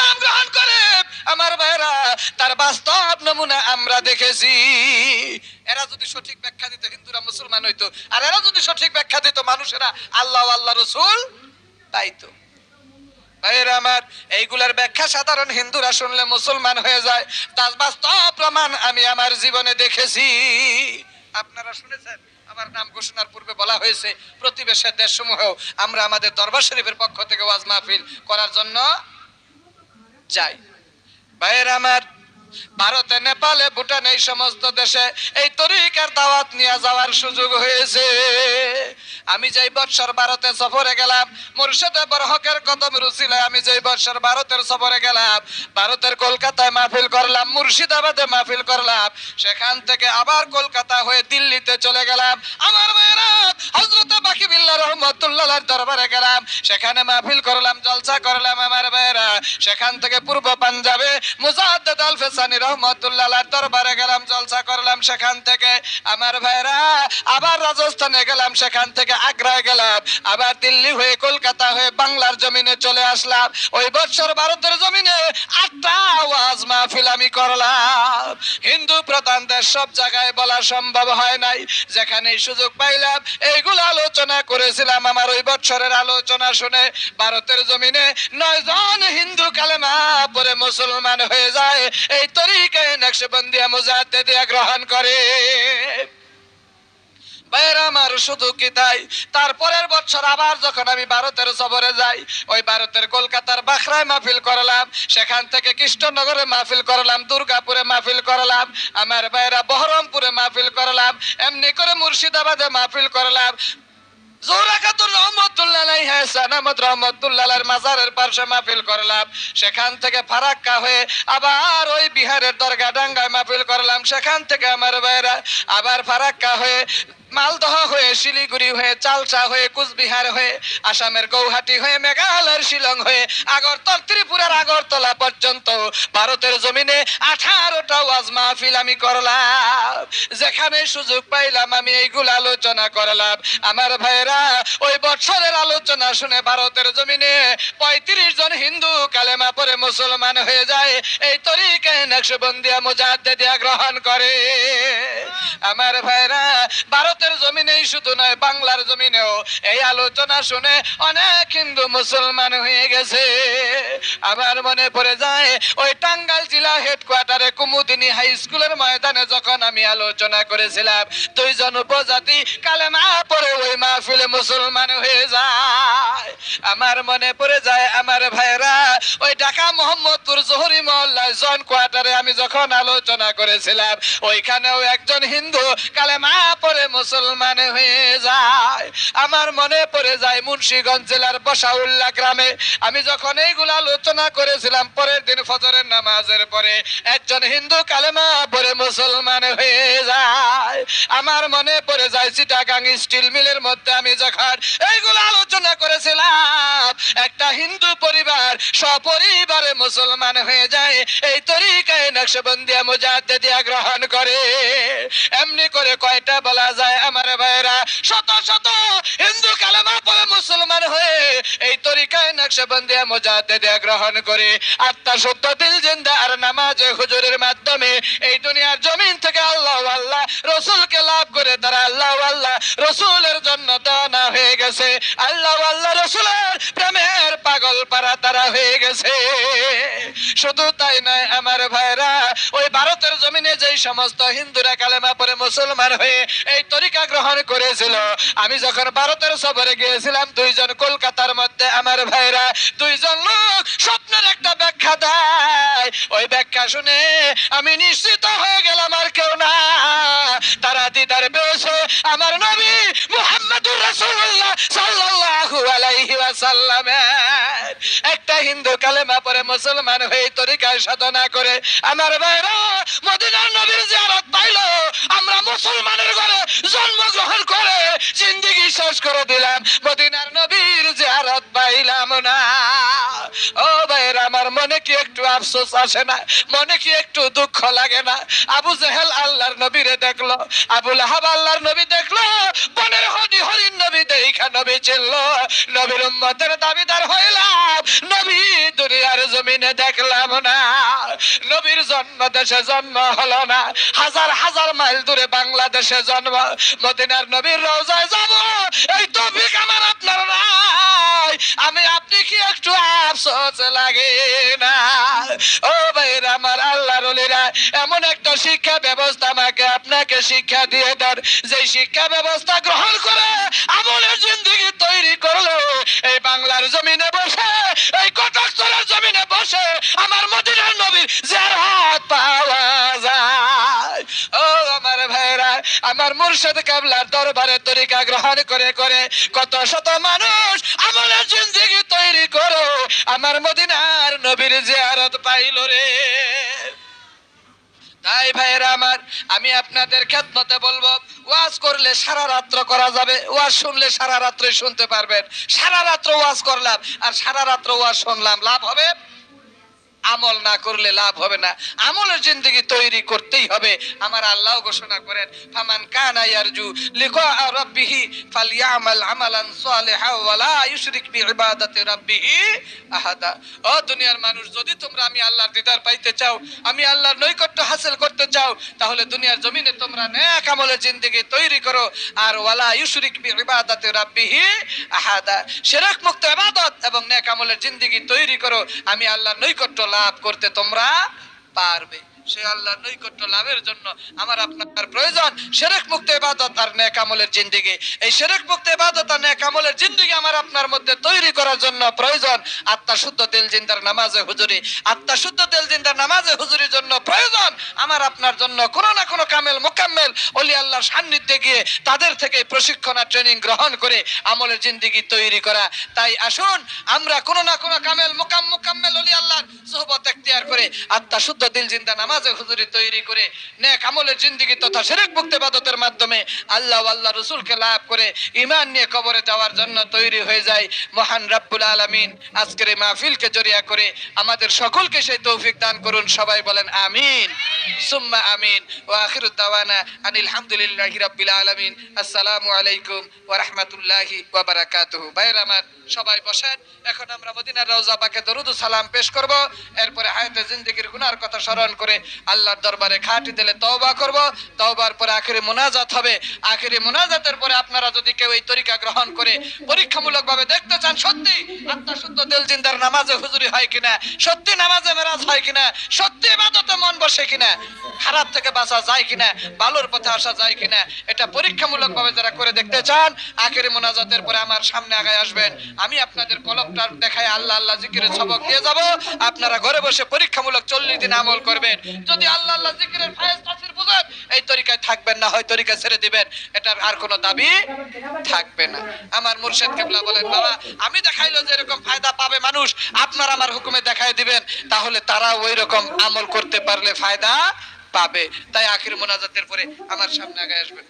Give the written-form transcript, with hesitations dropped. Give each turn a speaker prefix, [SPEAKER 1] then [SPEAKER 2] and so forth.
[SPEAKER 1] ইসলাম গ্রহণ করে আমার ভাইরা তার বাস্তব নমুনা আমরা দেখেছি। এরা যদি সঠিক ব্যাখ্যা দিত হিন্দুরা মুসলমান হইতো, আর এরা যদি সঠিক ব্যাখ্যা দিত মানুষেরা আল্লাহ আল্লাহ রসুল পাইতো। ভাইয়েরা আমার, এইগুলার ব্যাখ্যা সাধারণ হিন্দুরা শুনলে মুসলমান হয়ে যায়, তার বাস্তব প্রমাণ আমি আমার জীবনে দেখেছি। আপনারা শুনেছেন আমার নাম ঘোষণার পূর্বে বলা হয়েছে প্রতিবেশের দেশসমূহেও আমরা আমাদের দরবার শরীফের পক্ষ থেকে ওয়াজ মাহফিল করার জন্য যাই। ভাইয়েরা আমার, ভারতে, নেপালে, ভুটান এই সমস্ত দেশে এই তরিকার দাওয়াত নিয়ে যাওয়ার সুযোগ হয়েছে। আমি যেই বৎসর ভারতে সফরে গেলাম, মুর্শিদে বরহকের কদম রুচিলায় আমি যেই বৎসর ভারতের সফরে গেলাম, ভারতের কলকাতায় মাহফিল করলাম, মুর্শিদাবাদে মাহফিল করলাম, সেখান থেকে আবার কলকাতা হয়ে দিল্লিতে চলে গেলাম। আমার ভাইয়েরা, হযরত বাকি বিল্লাহ রহমাতুল্লাহর দরবারে গেলাম, সেখানে মাহফিল করলাম, জলসা করলাম। আমার ভাইয়েরা, সেখান থেকে পূর্ব পাঞ্জাবে মুজাদ্দেদ আল ফেসানি রহমাতুল্লাহর দরবারে গেলাম, জলসা করলাম। সেখান থেকে আমার ভাইয়েরা আবার রাজস্থানে গেলাম, সেখান থেকে আগ্রায় গেলাম, আবার দিল্লি হয়ে কলকাতা হয়ে বাংলার জমিনে চলে আসলাম। ওই বছর ভারতের জমিনে 8টা ওয়াজ মাহফিল আমি করলাম। হিন্দু প্রধান দেশ, সব জায়গায় বলা সম্ভব হয় নাই। যেখানে সুযোগ পাইলাম এইগুলো আলোচনা করেছিলাম। আমার ওই বছরের আলোচনা শুনে ভারতের জমিনে 9 জন হিন্দু কালেমা পড়ে মুসলমান হয়ে যায়, এই তরিকায়ে নকশবন্দিয়া মুজাদ্দিদিয়া গ্রহণ করে। ভাইয়েরা আমার, শুধু কি তাই, তারপরের বছর আবার যখন আমি ভারতের সফরে যাই, ওই ভারতের কলকাতার বাখরায় মাহফিল করলাম, সেখান থেকে কৃষ্ণনগরে মাহফিল করলাম, দুর্গাপুরে মাহফিল করলাম, আমার ভাইয়েরা বহরমপুরে মাহফিল করলাম, এমনি করে মুর্শিদাবাদে মাহফিল করলাম। জোরাকাতুর রহমাতুল্লাহ আলাইহি সানামত রহমাতুল্লাহর মাজারের পাশে মাহফিল করলাম। সেখান থেকে ফারাক্কা হয়ে আবার ওই বিহারের দরগাডাঙ্গায় মাহফিল করলাম। সেখান থেকে আমার ভাইয়েরা আবার ফারাক্কা হয়ে মালদহ হয়ে শিলিগুড়ি হয়ে চালসা হয়ে কুচবিহার হয়ে আসামের গৌহাটি হয়ে মেঘালয়ের শিলং হয়ে আগরতলা, ত্রিপুরার আগরতলা পর্যন্ত ভারতের জমিনে 18টা ওয়াজ মাহফিল আমি করলাম। যেখানে সুযোগ পাইলাম আমি এইগুলো আলোচনা করলাম। আমার ভাইয়েরা, ওই বছরের আলোচনা শুনে ভারতের জমিনে 35 জন হিন্দু কালেমা পড়ে মুসলমান হয়ে যায়, এই তরিকায়ে নকশবন্দিয়া মুজাদ্দিদিয়া গ্রহণ করে। আমার ভাইয়েরা, ভারতের জমিনেই শুধু নয়, বাংলার জমিনেও এই আলোচনা শুনে অনেক হিন্দু মুসলমান হয়ে গেছে। আমার মনে পড়ে যায় ওই টাঙ্গাইল জেলা হেডকোয়ার্টারে কুমুদিনী হাই স্কুলের ময়দানে যখন আমি আলোচনা করেছিলাম, 2 জন উপজাতি কালেমা পড়ে ওই মাহফিলে মুসলমান হয়ে যায়। আমার মনে পড়ে যায় আমার ভাইয়েরা, ওই ঢাকা মোহাম্মদপুর জহুরি মহল্লায় জন কোয়ার্টারে আমি যখন আলোচনা করেছিলাম, ওইখানেও একজন হিন্দু কালেমা পড়ে মুসলমান হয়ে যায়। আমার মনে পড়ে যায় মুন্সিগঞ্জ জেলার বসাউল্লাহ গ্রামে আমি যখন এইগুলো আলোচনা করেছিলাম, পরের দিন ফজরের নামাজের পরে একজন হিন্দু কালেমা পড়ে মুসলমান হয়ে যায়। আমার মনে পড়ে যায় চিটাগাং স্টিল মিলের মধ্যে আমি যখন এইগুলো আলোচনা করেছিলাম, একটা হিন্দু পরিবার সপরিবারে মুসলমান হয়ে যায়, এই তরিকায়ে নকশবন্দিয়া মুজাদ্দিদিয়া গ্রহণ করে। এমনি করে কয়টা বলা যায় আমার ভাইয়েরা, শত শত হিন্দু কালেমা পড়ে মুসলমান হয়ে এই তরিকায়ে নকশবন্দিয়া মুজাদ্দিদিয়া গ্রহণ করে আত্মা সত্য দিল জিন্দা আর নামাজে হুজুরের মাধ্যমে এই দুনিয়ার জমিন থেকে আল্লাহ আল্লাহ রসুলকে লাভ করে তারা আল্লাহ আল্লাহ রসুলের জন্য দানা হয়ে গেছে। আল্লাহ আল্লাহ রসুলের প্রেমের পাগল পারা তারা হয়ে গেছে। শুধু তাই নয় আমার ভাইরা, ওই ভারতের জমিনে যেই সমস্ত হিন্দুরা কালেমা পড়ে মুসলমান হয়ে এই তরিকা গ্রহণ করেছিল, আমি যখন ভারতের সফরে গিয়েছিলাম, 2 জন কলকাতার মধ্যে আমার ভাইরা 2 জন লোক স্বপ্নের একটা ব্যাখ্যা দেয়। ওই ব্যাখ্যা শুনে আমি নিশ্চিত হয়ে গেলাম আর কেউ না, তারা দিদার পেয়েছে আমার নবী মুহাম্মদুর রাসূলুল্লাহ সাল্লাল্লাহু আলাইহি ওয়াসাল্লাম। একটা হিন্দু কালেমা পড়ে মুসলমান হয়ে তরিকায় সাধনা করে আমার ভাইরা মদিনার নবীর জিয়ারত পাইলো। আমরা মুসলমানের ঘরে জন্মগ্রহণ করে জিন্দেগি শেষ করে দিলাম, মদিনার নবীর জিয়ারত পাইলাম না। ও ভাইরা আমার, মনে মনে কি একটু আফসোস আসে না? মনে কি একটু দুঃখ লাগে না? আবু জেহেল আল্লাহর নবীরে দেখলো, আবু লাহাব আল্লাহর নবী দেখলো, বনের হরিণ নবী দেখা নবী চিনলো, নবীর উম্মতের দাবিদার হইলাম, নবী দুনিয়ার জমিনে দেখলাম না। নবীর জন্ম দেশে জন্ম হলো না, হাজার হাজার মাইল দূরে বাংলাদেশে জন্ম, মদিনার নবীর রওজায় যাব এই তৌফিক আমার আপনার নাই। আমি আপনি কি একটু আফসোস লাগে না? ও ভাইরা আমার, আল্লাহর ওলিরা, এমন একটা শিক্ষা ব্যবস্থা আমাকে আপনাকে শিক্ষা দিয়ে দেন, যে শিক্ষা ব্যবস্থা গ্রহণ করে আমলের জিন্দেগি তৈরি করলো এই বাংলার জমিনে বসে, এই কটকছড়ার জমিনে বসে আমার মদিনার নবীর জিয়ারত পাওয়া যায়। ও আমার ভাইরা, আমার মুর্শিদ কেবলার দরবারে তরিকা গ্রহণ করে করে কত শত মানুষ আমলের জিন্দেগি তৈরি করো আমার মদিনার নবীর জিয়ারত পাইল রে। তাই ভাইরা আমার, আমি আপনাদের খেদমতে বলবো, ওয়াজ করলে সারা রাত্র করা যাবে, ওয়াজ শুনলে সারা রাত্র শুনতে পারবেন। সারা রাত্র ওয়াজ করলাম আর সারা রাত্র ওয়াজ শুনলাম, লাভ হবে? আমল না করলে লাভ হবে না। আমলের জিন্দেগি তৈরি করতেই হবে। আমার আল্লাহ ঘোষণা করেন, ফামান কানা ইয়ারজু লিকা রাব্বিহি ফালইআমাল আমালান সালিহা ওয়া লা ইউশরিক বিইবাদাতি রাব্বিহি আহাদা। ও দুনিয়ার মানুষ, যদি তোমরা আমি আল্লাহর দিদার পাইতে চাও, আমি আল্লাহর নৈকট্য হাসিল করতে চাও, তাহলে দুনিয়ার জমিনে তোমরা নেক আমলের জিন্দেগি তৈরি করো, আর ওয়া লা ইউশরিক বিইবাদাতি রাব্বিহি আহাদা, শিরক মুক্ত ইবাদত এবং নেক আমলের জিন্দেগি তৈরি করো, আমি আল্লাহর নৈকট্য লাভ করতে তোমরা পারবে। সেই আল্লাহর নৈকট্য লাভের জন্য আমার আপনার প্রয়োজন শিরক মুক্ত ইবাদত আর নেক আমলের জিন্দেগি। এই শিরক মুক্ত ইবাদত আর নেক আমলের জিন্দেগি আমার আপনার মধ্যে তৈরি করার জন্য প্রয়োজন আত্মা শুদ্ধ দিল জিন্দার নামাজে হুজুরি। আত্মা শুদ্ধ দিল জিন্দার নামাজে হুজুরির জন্য প্রয়োজন আমার আপনার জন্য কোনো না কোনো কামেল মোকাম্মেল ওলি আল্লাহর সান্নিধ্যে গিয়ে তাদের থেকে প্রশিক্ষণ আর ট্রেনিং গ্রহণ করে আমলের জিন্দেগি তৈরি করা। তাই আসুন আমরা কোনো না কোনো কামেল মোকাম্মেল ওলি আল্লাহর সোহবত এখতিয়ার করে আত্মা শুদ্ধ দিল জিন্দা নামাজ হুজুরি তৈরি করে নেক আমলের জিন্দেগি তথা শিরক মুক্ত ইবাদতের মাধ্যমে আল্লাহ ও আল্লাহর রাসূলকে লাভ করে ঈমান নিয়ে কবরে যাওয়ার জন্য তৈরি হয়ে যায়। মহান রব্বুল আলামিন আজকের এই মাহফিলকে জরিয়া করে আমাদের সকলকে সেই তৌফিক দান করুন। সবাই বলেন আমিন সুম্মা আমিন। ওয়া আখিরু দাওয়ানা আনিল হামদুলিল্লাহি রাব্বিল আলামিন। আসসালামু আলাইকুম ওয়া রাহমাতুল্লাহি ওয়া বারাকাতুহু। ভাইরা আমার, সবাই বসেন। এখন আমরা মদিনার রওজা পাকে দরুদ ও সালাম পেশ করব। এরপরে হায়াতে জিন্দেগির গুনার কথা স্মরণ করে আল্লাহর দরবারে খাঁটি দিলে তওবা করব। তওবার পরে আখিরি মুনাজাত হবে। আখিরি মুনাজাতের পরে আপনারা যদি কেউ এই তরিকা গ্রহণ করে পরীক্ষামূলকভাবে দেখতে চান সত্যি আত্মা শুদ্ধ দিল জিন্দার নামাজে হুজুরি হয় কিনা, সত্যি নামাজে মেরাজ হয় কিনা, সত্যি ইবাদতে মন বসে কিনা, খারাপ থেকে বাঁচা যায় কিনা, ভালোর পথে আসা যায় কিনা, এটা পরীক্ষামূলকভাবে যারা করে দেখতে চান আখিরি মুনাজাতের পরে আমার সামনে আগায় আসবেন। আমি আপনাদের কলমটা দেখায় আল্লাহ আল্লাহ জিকিরের সবক দিয়ে যাব। আপনারা ঘরে বসে পরীক্ষামূলক 40 দিন আমল করবেন। যদি আল্লাহ আল্লাহ জিকিরের ফায়েজ তাসির বুঝেন এই তরিকায় থাকবেন, না হয় তরিকা ছেড়ে দিবেন, এটার আর কোনো দাবি থাকবে না। আমার মুর্শিদ কিবলা বলেন, বাবা আমি দেখাইলো যে এরকম ফায়দা পাবে মানুষ, আপনারা আমার হুকুমে দেখাই দিবেন, তাহলে তারা ওই রকম আমল করতে পারলে ফায়দা পাবে। তাই আখির মুনাজাতের পরে আমার সামনে আগে আসবেন।